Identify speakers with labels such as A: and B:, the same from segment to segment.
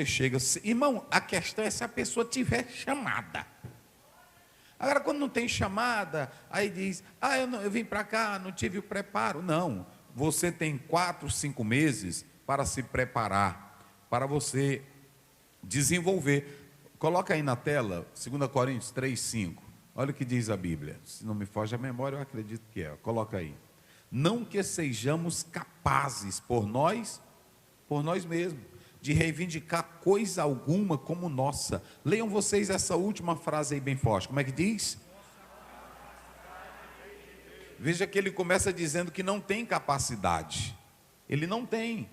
A: chega, irmão, a questão é se a pessoa tiver chamada. Agora, quando não tem chamada, aí diz, eu vim para cá, não tive o preparo. Não, você tem 4, 5 meses para se preparar, para você desenvolver. Coloca aí na tela, 2 Coríntios 3, 5. Olha o que diz a Bíblia. Se não me foge a memória, eu acredito que é. Coloca aí. Não que sejamos capazes por nós mesmos, de reivindicar coisa alguma como nossa. Leiam vocês essa última frase aí bem forte. Como é que diz? Veja que ele começa dizendo que não tem capacidade. Ele não tem.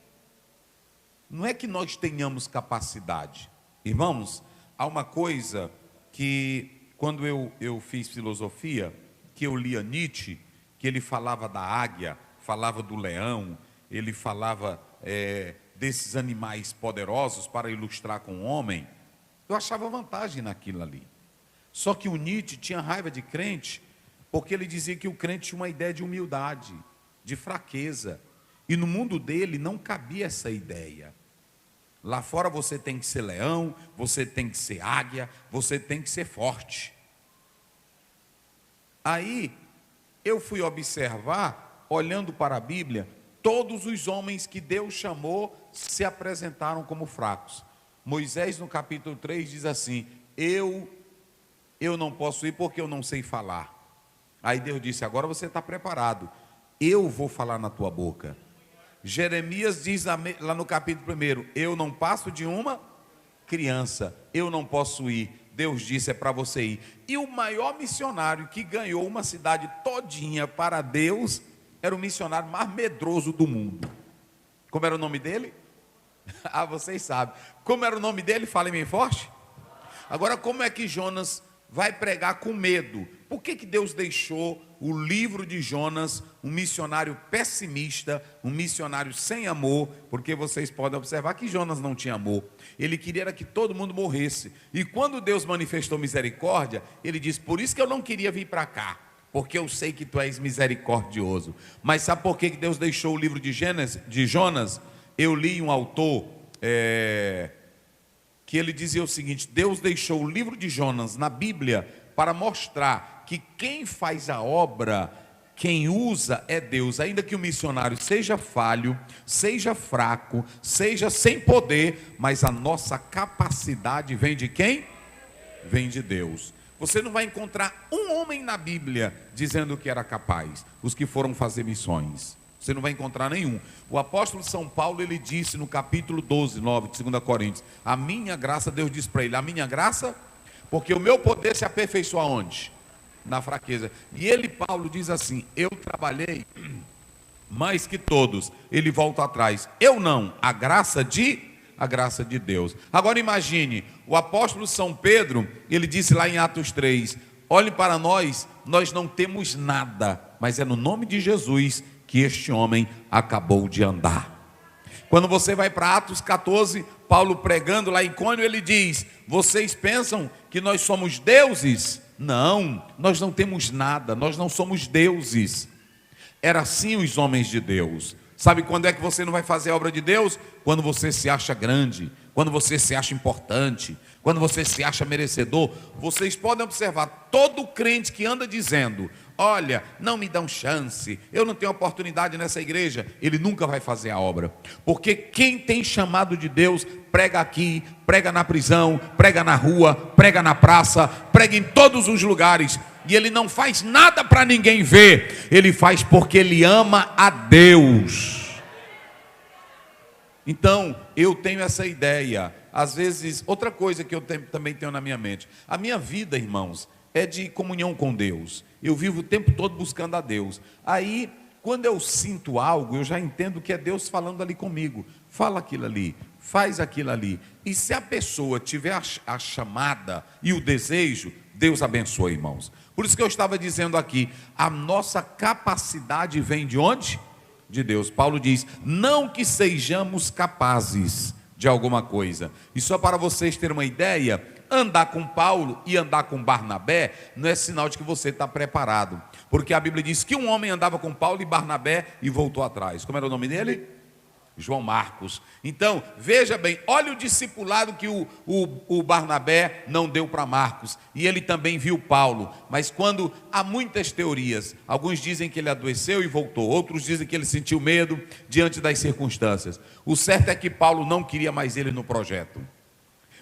A: Não é que nós tenhamos capacidade. Irmãos, há uma coisa que, quando eu fiz filosofia, que eu lia Nietzsche, que ele falava da águia, falava do leão, ele falava desses animais poderosos para ilustrar com o homem, eu achava vantagem naquilo ali. Só que o Nietzsche tinha raiva de crente, porque ele dizia que o crente tinha uma ideia de humildade, de fraqueza, e no mundo dele não cabia essa ideia. Lá fora você tem que ser leão, você tem que ser águia, você tem que ser forte. Aí eu fui observar, olhando para a Bíblia, todos os homens que Deus chamou se apresentaram como fracos. Moisés, no capítulo 3, diz assim: eu não posso ir porque eu não sei falar. Aí Deus disse: agora você está preparado, eu vou falar na tua boca. Jeremias diz lá no capítulo 1: eu não passo de uma criança, eu não posso ir. Deus disse: é para você ir. E o maior missionário que ganhou uma cidade todinha para Deus era o missionário mais medroso do mundo. Como era o nome dele? Vocês sabem. Como era o nome dele? Falem bem forte. Agora, como é que Jonas vai pregar com medo? Por que Deus deixou o livro de Jonas um missionário pessimista, um missionário sem amor? Porque vocês podem observar que Jonas não tinha amor. Ele queria que todo mundo morresse. E quando Deus manifestou misericórdia, ele disse: por isso que eu não queria vir para cá, porque eu sei que tu és misericordioso. Mas sabe por que Deus deixou o livro de Jonas? Eu li um autor que ele dizia o seguinte: Deus deixou o livro de Jonas na Bíblia para mostrar que quem faz a obra, quem usa é Deus. Ainda que o missionário seja falho, seja fraco, seja sem poder, mas a nossa capacidade vem de quem? Vem de Deus. Você não vai encontrar um homem na Bíblia dizendo que era capaz, os que foram fazer missões. Você não vai encontrar nenhum. O apóstolo São Paulo, ele disse no capítulo 12, 9 de 2 Coríntios: a minha graça, Deus disse para ele, a minha graça, porque o meu poder se aperfeiçoa onde? Na fraqueza. E ele, Paulo, diz assim: eu trabalhei mais que todos. Ele volta atrás: eu não, a graça de Deus. Agora imagine, o apóstolo São Pedro, ele disse lá em Atos 3, olhe para nós não temos nada, mas é no nome de Jesus que este homem acabou de andar. Quando você vai para Atos 14, Paulo pregando lá em Icônio, ele diz: vocês pensam que nós somos deuses? Não, nós não temos nada, nós não somos deuses. Era assim os homens de Deus. Sabe quando é que você não vai fazer a obra de Deus? Quando você se acha grande, quando você se acha importante, quando você se acha merecedor. Vocês podem observar, todo crente que anda dizendo: olha, não me dão chance, eu não tenho oportunidade nessa igreja, ele nunca vai fazer a obra. Porque quem tem chamado de Deus, prega aqui, prega na prisão, prega na rua, prega na praça, prega em todos os lugares. E ele não faz nada para ninguém ver, ele faz porque ele ama a Deus. Então, eu tenho essa ideia. Às vezes, outra coisa que eu também tenho na minha mente: a minha vida, irmãos, é de comunhão com Deus. Eu vivo o tempo todo buscando a Deus. Aí, quando eu sinto algo, eu já entendo que é Deus falando ali comigo. Fala aquilo ali, faz aquilo ali. E se a pessoa tiver a chamada e o desejo, Deus abençoa, irmãos. Por isso que eu estava dizendo aqui, a nossa capacidade vem de onde? De Deus. Paulo diz: não que sejamos capazes de alguma coisa. E só para vocês terem uma ideia, andar com Paulo e andar com Barnabé não é sinal de que você está preparado. Porque a Bíblia diz que um homem andava com Paulo e Barnabé e voltou atrás. Como era o nome dele? João Marcos. Então, veja bem, olha o discipulado que o Barnabé não deu para Marcos, e ele também viu Paulo, mas quando há muitas teorias, alguns dizem que ele adoeceu e voltou, outros dizem que ele sentiu medo diante das circunstâncias. O certo é que Paulo não queria mais ele no projeto.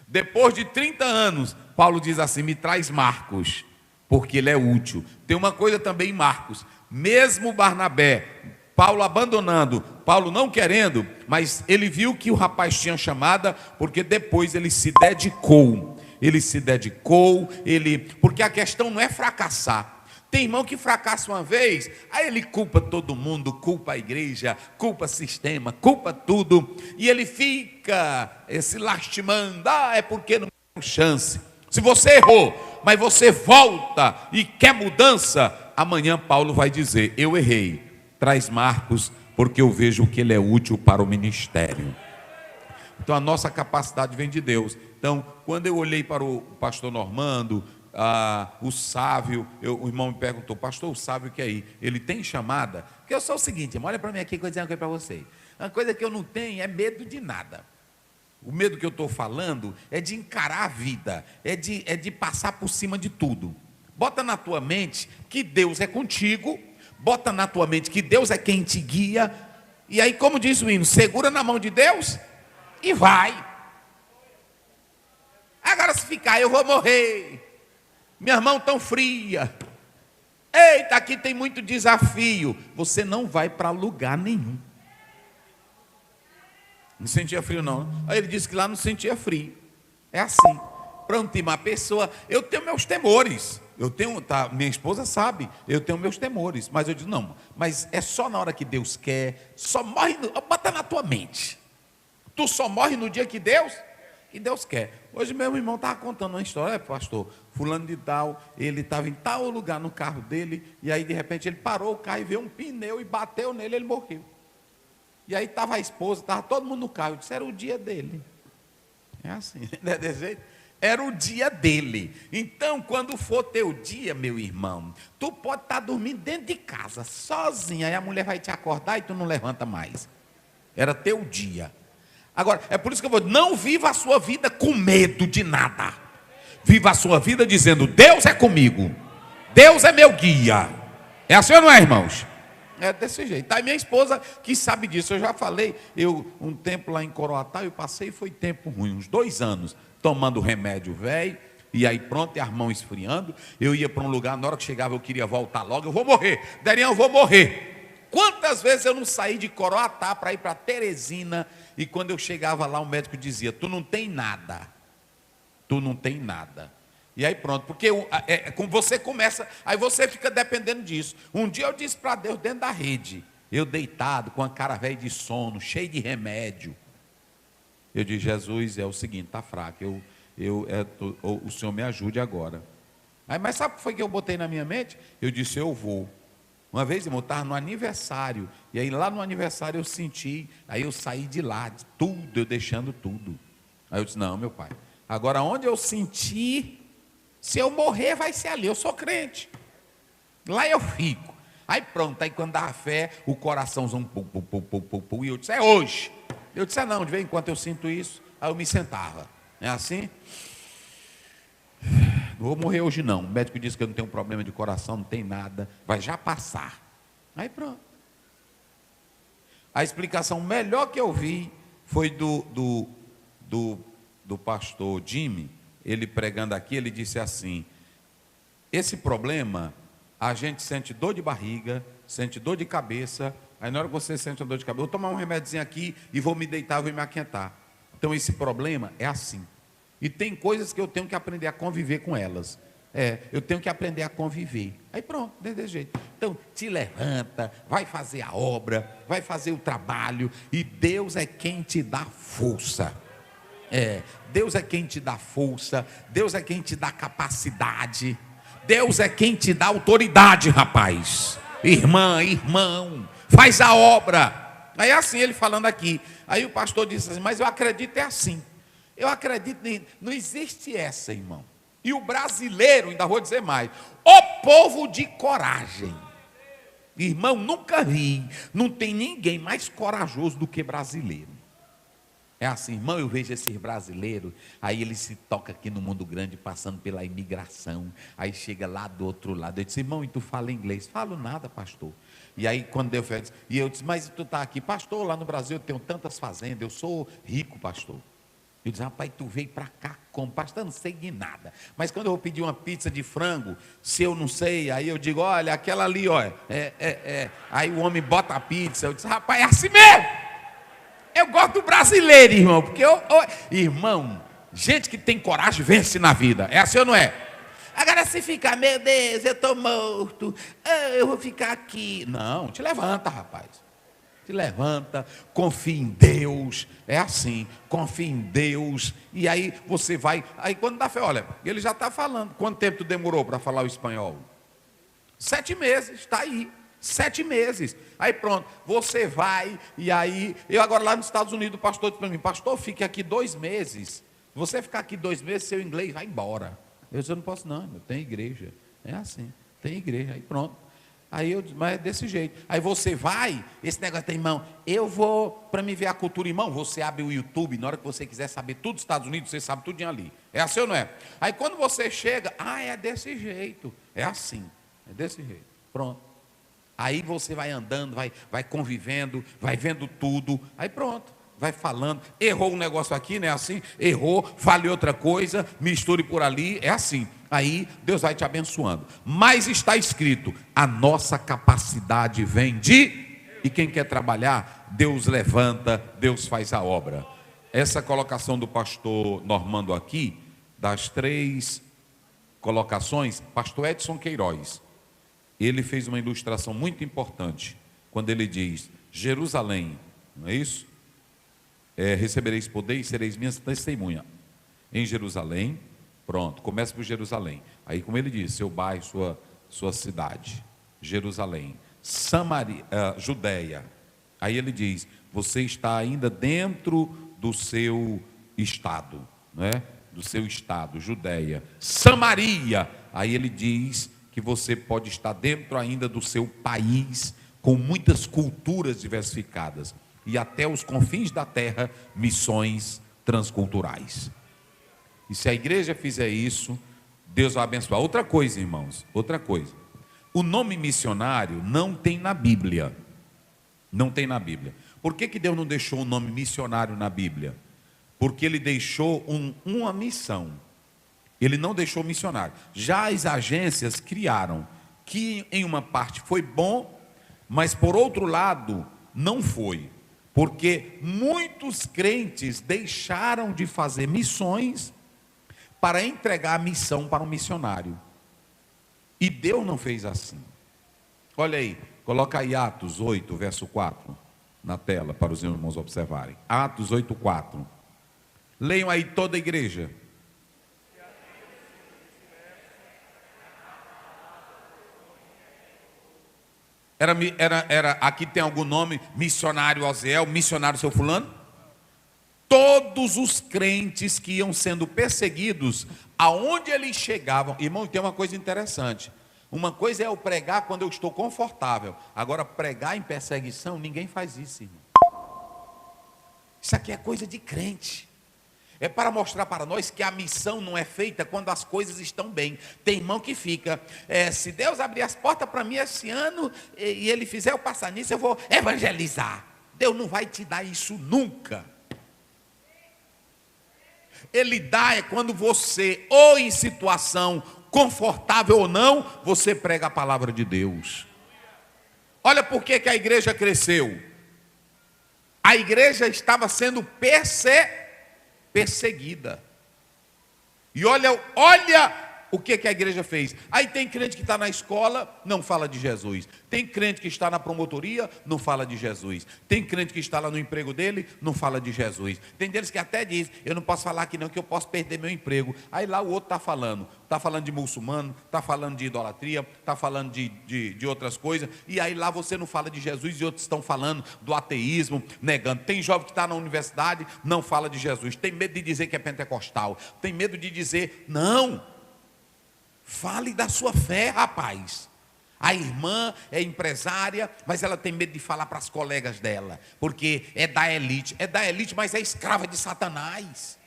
A: Depois de 30 anos, Paulo diz assim: me traz Marcos, porque ele é útil. Tem uma coisa também em Marcos, mesmo Barnabé, Paulo abandonando, Paulo não querendo, mas ele viu que o rapaz tinha chamada, porque depois ele se dedicou, porque a questão não é fracassar. Tem irmão que fracassa uma vez, aí ele culpa todo mundo, culpa a igreja, culpa o sistema, culpa tudo, e ele fica se lastimando, é porque não tem chance. Se você errou, mas você volta e quer mudança, amanhã Paulo vai dizer: eu errei, traz Marcos, porque eu vejo que ele é útil para o ministério. Então a nossa capacidade vem de Deus. Então, quando eu olhei para o pastor Normando, o Sávio, o irmão me perguntou: pastor, o Sávio que é aí, ele tem chamada? Porque eu sou o seguinte, irmão, olha para mim aqui, que eu vou dizer uma coisa para você. Uma coisa que eu não tenho é medo de nada. O medo que eu estou falando é de encarar a vida, é de passar por cima de tudo. Bota na tua mente que Deus é contigo, bota na tua mente que Deus é quem te guia, e aí, como diz o hino, segura na mão de Deus e vai. Agora, se ficar, eu vou morrer, minhas mãos tão frias, eita, aqui tem muito desafio, você não vai para lugar nenhum. Não sentia frio não. Aí ele disse que lá não sentia frio. É assim. Pronto, uma pessoa, eu tenho meus temores, minha esposa sabe, eu tenho meus temores, mas eu digo: não, mas é só na hora que Deus quer, só morre, bota na tua mente, tu só morre no dia que Deus quer. Hoje meu irmão estava contando uma história: pastor, fulano de tal, ele estava em tal lugar no carro dele, e aí de repente ele parou o carro e veio um pneu e bateu nele, ele morreu. E aí estava a esposa, estava todo mundo no carro, eu disse: era o dia dele. É assim, não é desse jeito? Era o dia dele. Então, quando for teu dia, meu irmão, tu pode estar dormindo dentro de casa, sozinha, aí a mulher vai te acordar e tu não levanta mais. Era teu dia. Agora, é por isso que eu vou: não viva a sua vida com medo de nada. Viva a sua vida dizendo: Deus é comigo, Deus é meu guia. É assim ou não é, irmãos? É desse jeito. Aí minha esposa que sabe disso, eu já falei, um tempo lá em Coroatá, eu passei, foi tempo ruim, uns 2 anos, tomando remédio velho, e aí pronto, e as mãos esfriando. Eu ia para um lugar, na hora que chegava eu queria voltar logo, eu vou morrer, Darião, eu vou morrer. Quantas vezes eu não saí de Coroatá para ir para Teresina, e quando eu chegava lá o médico dizia: tu não tem nada, e aí pronto, porque como você começa, aí você fica dependendo disso. Um dia eu disse para Deus, dentro da rede, eu deitado, com a cara velha de sono, cheio de remédio, eu disse: Jesus, é o seguinte, está fraco, o Senhor me ajude agora. Aí, mas sabe o que foi que eu botei na minha mente? Eu disse: eu vou. Uma vez, irmão, eu estava no aniversário, e aí lá no aniversário eu senti, aí eu saí de lá, de tudo, eu deixando tudo. Aí eu disse: não, meu pai, agora onde eu senti, se eu morrer vai ser ali, eu sou crente, lá eu fico. Aí pronto, aí quando dá a fé, o coraçãozão, e eu disse: é hoje. Eu disse: não, de vez em quando eu sinto isso, aí eu me sentava, é assim? Não vou morrer hoje não, o médico disse que eu não tenho problema de coração, não tem nada, vai já passar. Aí pronto. A explicação melhor que eu vi foi do pastor Jimmy, ele pregando aqui, ele disse assim: esse problema, a gente sente dor de barriga, sente dor de cabeça, aí na hora que você sente a dor de cabeça, eu vou tomar um remédiozinho aqui e vou me deitar, vou me aquentar. Então esse problema é assim. E tem coisas que eu tenho que aprender a conviver com elas. Eu tenho que aprender a conviver. Aí pronto, desse jeito. Então, te levanta, vai fazer a obra, vai fazer o trabalho, e Deus é quem te dá força. Deus é quem te dá força, Deus é quem te dá capacidade, Deus é quem te dá autoridade, rapaz. Irmã, irmão, faz a obra. Aí assim, ele falando aqui. Aí o pastor disse assim: mas eu acredito é assim. Eu acredito, não existe essa, irmão. E o brasileiro, ainda vou dizer mais, o povo de coragem. Irmão, nunca vi, não tem ninguém mais corajoso do que brasileiro. É assim, irmão, eu vejo esses brasileiros, aí ele se toca aqui no mundo grande, passando pela imigração, aí chega lá do outro lado, eu disse, irmão, e tu fala inglês? Falo nada, pastor. E aí quando Deus fez, e eu disse, mas tu está aqui, pastor, lá no Brasil eu tenho tantas fazendas, eu sou rico, pastor. Eu disse, rapaz, tu veio para cá como? Pastor, não sei de nada. Mas quando eu vou pedir uma pizza de frango, se eu não sei, aí eu digo, olha, aquela ali, olha, Aí o homem bota a pizza, eu disse, rapaz, é assim mesmo. Eu gosto do brasileiro, irmão, porque irmão, gente que tem coragem vence na vida. É assim ou não é? Agora se ficar, meu Deus, eu estou morto, eu vou ficar aqui. Não, te levanta, rapaz. Te levanta, confia em Deus, é assim, confia em Deus, e aí você vai, aí quando dá fé, olha, ele já está falando, quanto tempo tu demorou para falar o espanhol? 7 meses, está aí, 7 meses, aí pronto, você vai, e aí, eu agora lá nos Estados Unidos, o pastor disse para mim, pastor, fique aqui 2 meses, você ficar aqui 2 meses, seu inglês vai embora. Eu disse, eu não posso não, eu tenho igreja, é assim, tem igreja, aí pronto. Aí eu disse, mas é desse jeito. Aí você vai, esse negócio tem, irmão, eu vou para me ver a cultura, irmão, você abre o YouTube, na hora que você quiser saber tudo dos Estados Unidos, você sabe tudinho ali. É assim ou não é? Aí quando você chega, é desse jeito. É assim, é desse jeito. Pronto. Aí você vai andando, vai convivendo, vai vendo tudo, aí pronto. Vai falando, errou um negócio aqui, não é assim? Errou, fale outra coisa, misture por ali, é assim. Aí Deus vai te abençoando. Mas está escrito, a nossa capacidade vem de... E quem quer trabalhar, Deus levanta, Deus faz a obra. Essa colocação do pastor Normando aqui, das 3 colocações, pastor Edson Queiroz, ele fez uma ilustração muito importante, quando ele diz, Jerusalém, não é isso? Recebereis poder e sereis minhas testemunhas em Jerusalém. Pronto, começa por Jerusalém. Aí como ele diz, seu bairro, sua cidade, Jerusalém, Samaria, Judeia. Aí ele diz, você está ainda dentro do seu estado, não é? Do seu estado, Judeia, Samaria. Aí ele diz que você pode estar dentro ainda do seu país, com muitas culturas diversificadas. E até os confins da terra, missões transculturais. E se a igreja fizer isso, Deus vai abençoar. Outra coisa, irmãos, outra coisa. O nome missionário não tem na Bíblia. Não tem na Bíblia. Por que Deus não deixou o nome missionário na Bíblia? Porque Ele deixou uma missão. Ele não deixou missionário. Já as agências criaram, que em uma parte foi bom, mas por outro lado, não foi. Porque muitos crentes deixaram de fazer missões para entregar a missão para um missionário. E Deus não fez assim. Olha aí, coloca aí Atos 8, verso 4, na tela, para os irmãos observarem. Atos 8, 4. Leiam aí toda a igreja. Aqui tem algum nome, missionário Oziel, missionário seu fulano? Todos os crentes que iam sendo perseguidos, aonde eles chegavam, irmão, tem uma coisa interessante, uma coisa é eu pregar quando eu estou confortável, agora pregar em perseguição, ninguém faz isso, irmão. Isso aqui é coisa de crente. É para mostrar para nós que a missão não é feita quando as coisas estão bem. Tem irmão que fica, se Deus abrir as portas para mim esse ano, e Ele fizer eu passar nisso, eu vou evangelizar. Deus não vai te dar isso nunca. Ele dá quando você, ou em situação confortável ou não, você prega a palavra de Deus. Olha por que a igreja cresceu. A igreja estava sendo perseguida. E olha o que a igreja fez. Aí tem crente que está na escola, não fala de Jesus. Tem crente que está na promotoria, não fala de Jesus. Tem crente que está lá no emprego dele, não fala de Jesus. Tem deles que até diz, eu não posso falar aqui não, que eu posso perder meu emprego. Aí lá o outro está falando de muçulmano, está falando de idolatria, está falando de outras coisas. E aí lá você não fala de Jesus e outros estão falando do ateísmo, negando. Tem jovem que está na universidade, não fala de Jesus. Tem medo de dizer que é pentecostal. Tem medo de dizer, não. Fale da sua fé, rapaz. A irmã é empresária, mas ela tem medo de falar para as colegas dela, porque é da elite. É da elite, mas é escrava de Satanás.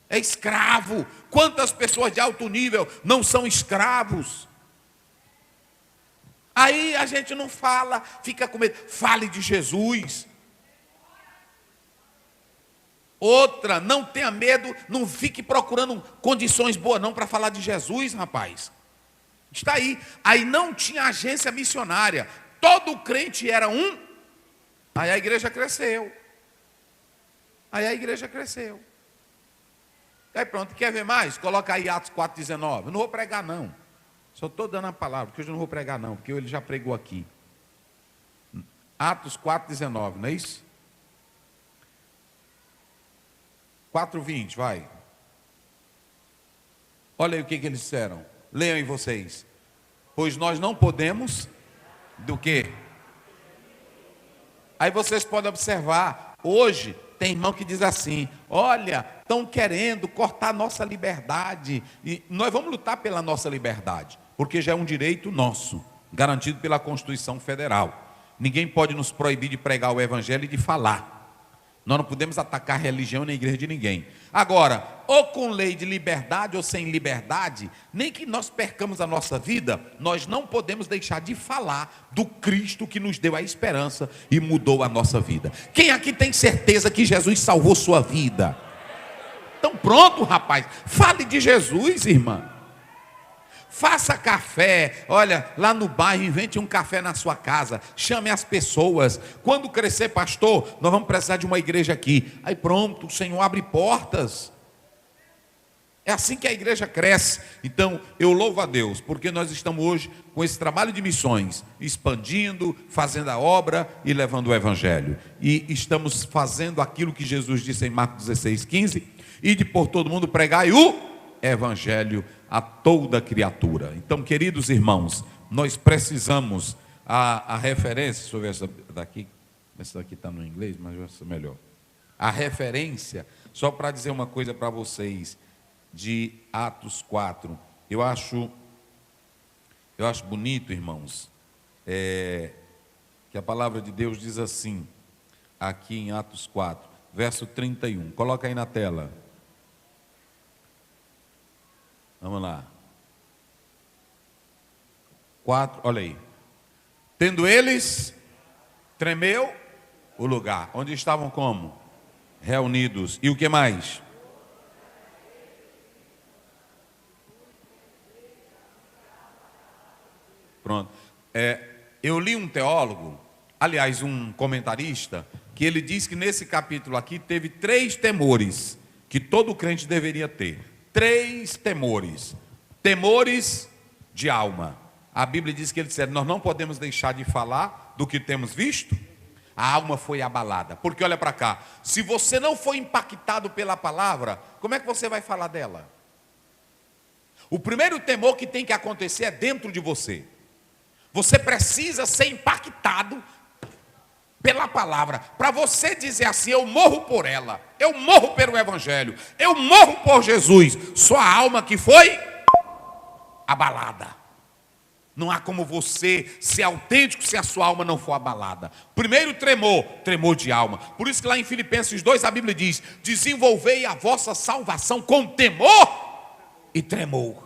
A: É escravo. Quantas pessoas de alto nível não são escravos? Aí a gente não fala, fica com medo. Fale de Jesus. Outra, não tenha medo, não fique procurando condições boas não para falar de Jesus, rapaz. Está aí. Aí não tinha agência missionária. Todo crente era um. Aí a igreja cresceu. Aí pronto, quer ver mais? Coloca aí Atos 4,19. Eu não vou pregar não. Só estou dando a palavra, porque hoje eu não vou pregar não, porque ele já pregou aqui. Atos 4,19, não é isso? 4,20, vai. Olha aí o que eles disseram. Leiam aí vocês. Pois nós não podemos, do quê? Aí vocês podem observar, hoje tem irmão que diz assim, olha, estão querendo cortar a nossa liberdade, e nós vamos lutar pela nossa liberdade, porque já é um direito nosso, garantido pela Constituição Federal. Ninguém pode nos proibir de pregar o Evangelho e de falar. Nós não podemos atacar a religião nem a igreja de ninguém. Agora, ou com lei de liberdade ou sem liberdade, nem que nós percamos a nossa vida, nós não podemos deixar de falar do Cristo que nos deu a esperança e mudou a nossa vida. Quem aqui tem certeza que Jesus salvou sua vida? Então pronto, rapaz, fale de Jesus, irmã. Faça café, olha, lá no bairro, invente um café na sua casa, chame as pessoas. Quando crescer, pastor, nós vamos precisar de uma igreja aqui. Aí pronto, o Senhor abre portas. É assim que a igreja cresce. Então, eu louvo a Deus, porque nós estamos hoje com esse trabalho de missões, expandindo, fazendo a obra e levando o Evangelho. E estamos fazendo aquilo que Jesus disse em Marcos 16,15, ide por todo mundo pregai o Evangelho a toda criatura. Então, queridos irmãos, nós precisamos a referência, deixa eu ver essa daqui está no inglês, mas vai ser melhor. A referência, só para dizer uma coisa para vocês, de Atos 4, eu acho bonito, irmãos, que a palavra de Deus diz assim, aqui em Atos 4, verso 31, coloca aí na tela. Vamos lá. 4, olha aí. Tendo eles, tremeu o lugar. Onde estavam como? Reunidos. E o que mais? Pronto. Eu li um teólogo, aliás, um comentarista, que ele diz que nesse capítulo aqui teve 3 temores que todo crente deveria ter. 3 temores. Temores de alma. A Bíblia diz que ele disse, nós não podemos deixar de falar do que temos visto. A alma foi abalada. Porque olha para cá, se você não for impactado pela palavra, como é que você vai falar dela? O primeiro temor que tem que acontecer é dentro de você. Você precisa ser impactado pela palavra, para você dizer assim, eu morro por ela, eu morro pelo Evangelho, eu morro por Jesus. Sua alma que foi abalada. Não há como você ser autêntico se a sua alma não for abalada. Primeiro tremor de alma. Por isso que lá em Filipenses 2 a Bíblia diz, desenvolvei a vossa salvação com temor e tremor.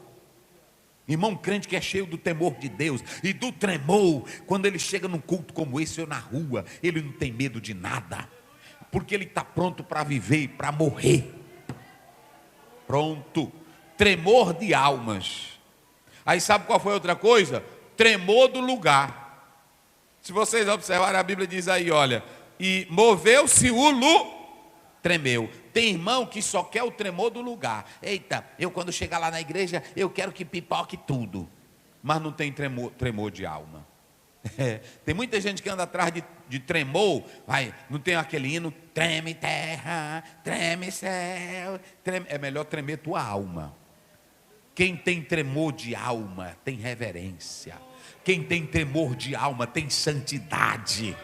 A: Irmão crente que é cheio do temor de Deus e do tremor, quando ele chega num culto como esse ou na rua, ele não tem medo de nada, porque ele está pronto para viver e para morrer. Pronto. Tremor de almas. Aí sabe qual foi outra coisa? Tremor do lugar. Se vocês observarem, a Bíblia diz aí, olha, e moveu-se tremeu. Tem irmão que só quer o tremor do lugar. Eita, eu quando chegar lá na igreja, eu quero que pipoque tudo. Mas não tem tremor de alma. Tem muita gente que anda atrás de tremor. Não tem aquele hino, treme terra, treme céu. É melhor tremer tua alma. Quem tem tremor de alma tem reverência. Quem tem temor de alma tem santidade.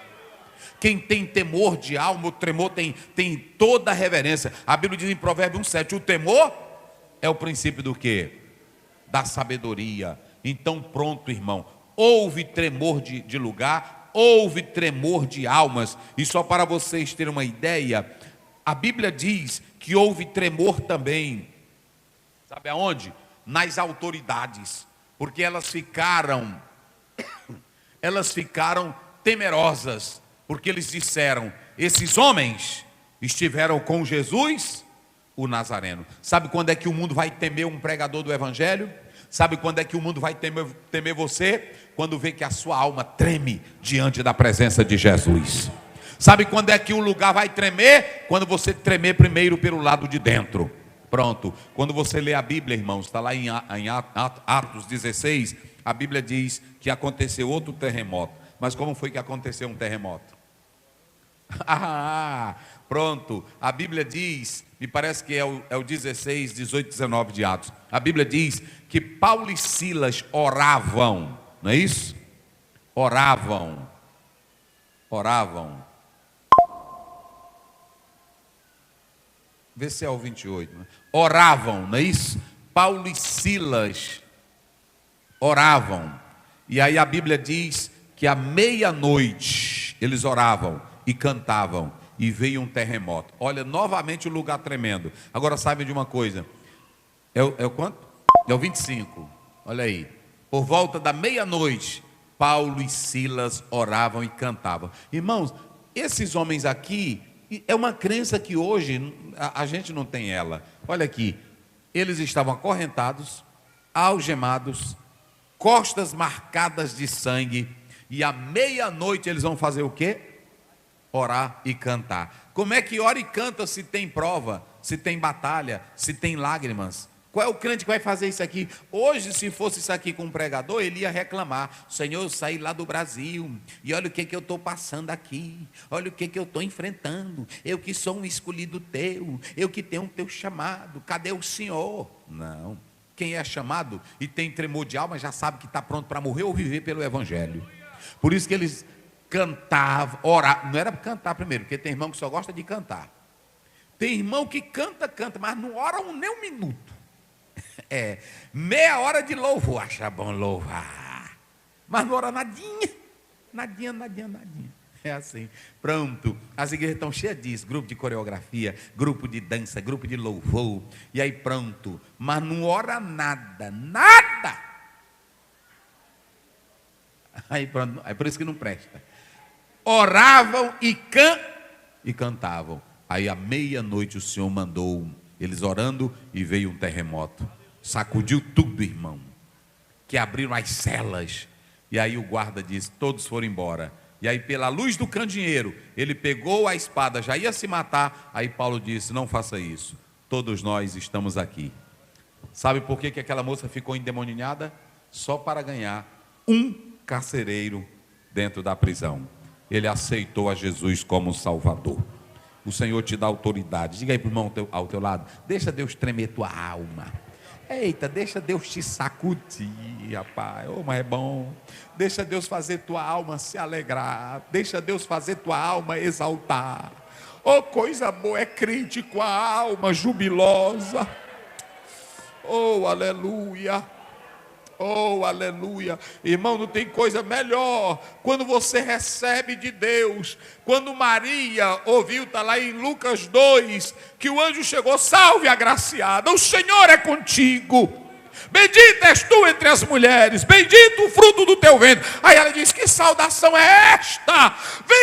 A: Quem tem temor de alma, o tremor tem toda a reverência. A Bíblia diz em Provérbios 1,7, o temor é o princípio do quê? da sabedoria. Então pronto, irmão, houve tremor de lugar, houve tremor de almas. E só para vocês terem uma ideia, a Bíblia diz que houve tremor também, sabe aonde? Nas autoridades, porque elas ficaram temerosas, porque eles disseram: esses homens estiveram com Jesus, o Nazareno. Sabe quando é que o mundo vai temer um pregador do Evangelho? Sabe quando é que o mundo vai temer você? Quando vê que a sua alma treme diante da presença de Jesus. Sabe quando é que o lugar vai tremer? Quando você tremer primeiro pelo lado de dentro. Pronto. Quando você lê a Bíblia, irmãos, está lá em Atos 16, a Bíblia diz que aconteceu outro terremoto. Mas como foi que aconteceu um terremoto? Pronto. A Bíblia diz, me parece que é o 16, 18, 19 de Atos. A Bíblia diz que Paulo e Silas oravam, não é isso? Oravam. Vê se é o 28. Né? Oravam, não é isso? Paulo e Silas oravam. E aí a Bíblia diz que à meia-noite eles oravam e cantavam, e veio um terremoto. Olha, novamente o lugar tremendo. Agora sabe de uma coisa? É o quanto? É o 25. Olha aí. Por volta da meia-noite, Paulo e Silas oravam e cantavam. Irmãos, esses homens aqui, é uma crença que hoje a gente não tem ela. Olha aqui. Eles estavam acorrentados, algemados, costas marcadas de sangue, e à meia-noite eles vão fazer o quê? Orar e cantar. Como é que ora e canta se tem prova, se tem batalha, se tem lágrimas? Qual é o crente que vai fazer isso aqui? Hoje, se fosse isso aqui com um pregador, ele ia reclamar: Senhor, eu saí lá do Brasil, e olha o que eu estou passando aqui, olha o que eu estou enfrentando, eu que sou um escolhido teu, eu que tenho um teu chamado, cadê o Senhor? Não. Quem é chamado e tem tremor de alma já sabe que está pronto para morrer ou viver pelo Evangelho. Por isso que eles cantavam, oravam. Não era para cantar primeiro, porque tem irmão que só gosta de cantar. Tem irmão que canta, mas não ora nem um minuto. Meia hora de louvor, acha bom louvar, mas não ora nadinha. É assim, pronto. As igrejas estão cheias disso, grupo de coreografia, grupo de dança, grupo de louvor, e aí pronto, mas não ora nada. Aí pronto, é por isso que não presta. Oravam e cantavam. Aí à meia-noite o Senhor mandou eles orando, e veio um terremoto, sacudiu tudo, irmão, que abriram as celas. E aí o guarda disse: todos foram embora. E aí, pela luz do candeeiro, ele pegou a espada, já ia se matar. Aí Paulo disse: não faça isso, todos nós estamos aqui. Sabe por que aquela moça ficou endemoninhada? Só para ganhar um carcereiro dentro da prisão. Ele aceitou a Jesus como Salvador. O Senhor te dá autoridade. Diga aí para o irmão ao teu lado: deixa Deus tremer tua alma. Eita, deixa Deus te sacudir, rapaz. Mas é bom. Deixa Deus fazer tua alma se alegrar. Deixa Deus fazer tua alma exaltar. Coisa boa é crente com a alma jubilosa. Aleluia. Aleluia. Irmão, não tem coisa melhor quando você recebe de Deus. Quando Maria ouviu, está lá em Lucas 2, que o anjo chegou: salve agraciada, o Senhor é contigo, bendita és tu entre as mulheres, bendito o fruto do teu ventre. Aí ela diz: que saudação é esta?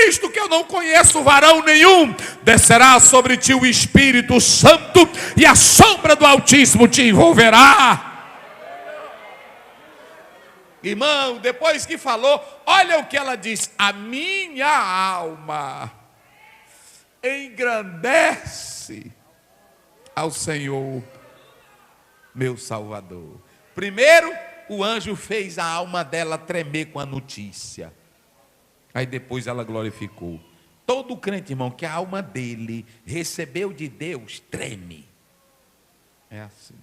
A: Visto que eu não conheço varão nenhum, descerá sobre ti o Espírito Santo, e a sombra do Altíssimo te envolverá. Irmão, depois que falou, olha o que ela diz: a minha alma engrandece ao Senhor, meu Salvador. Primeiro, o anjo fez a alma dela tremer com a notícia. Aí depois ela glorificou. Todo crente, irmão, que a alma dele recebeu de Deus, treme. É assim.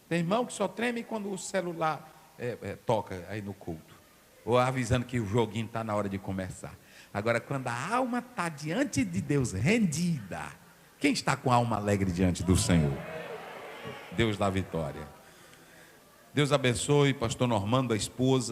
A: Tem irmão que só treme quando o celular toca aí no culto, ou avisando que o joguinho está na hora de começar. Agora, quando a alma está diante de Deus rendida, quem está com a alma alegre diante do Senhor? Deus dá vitória. Deus abençoe, pastor Normando, a esposa.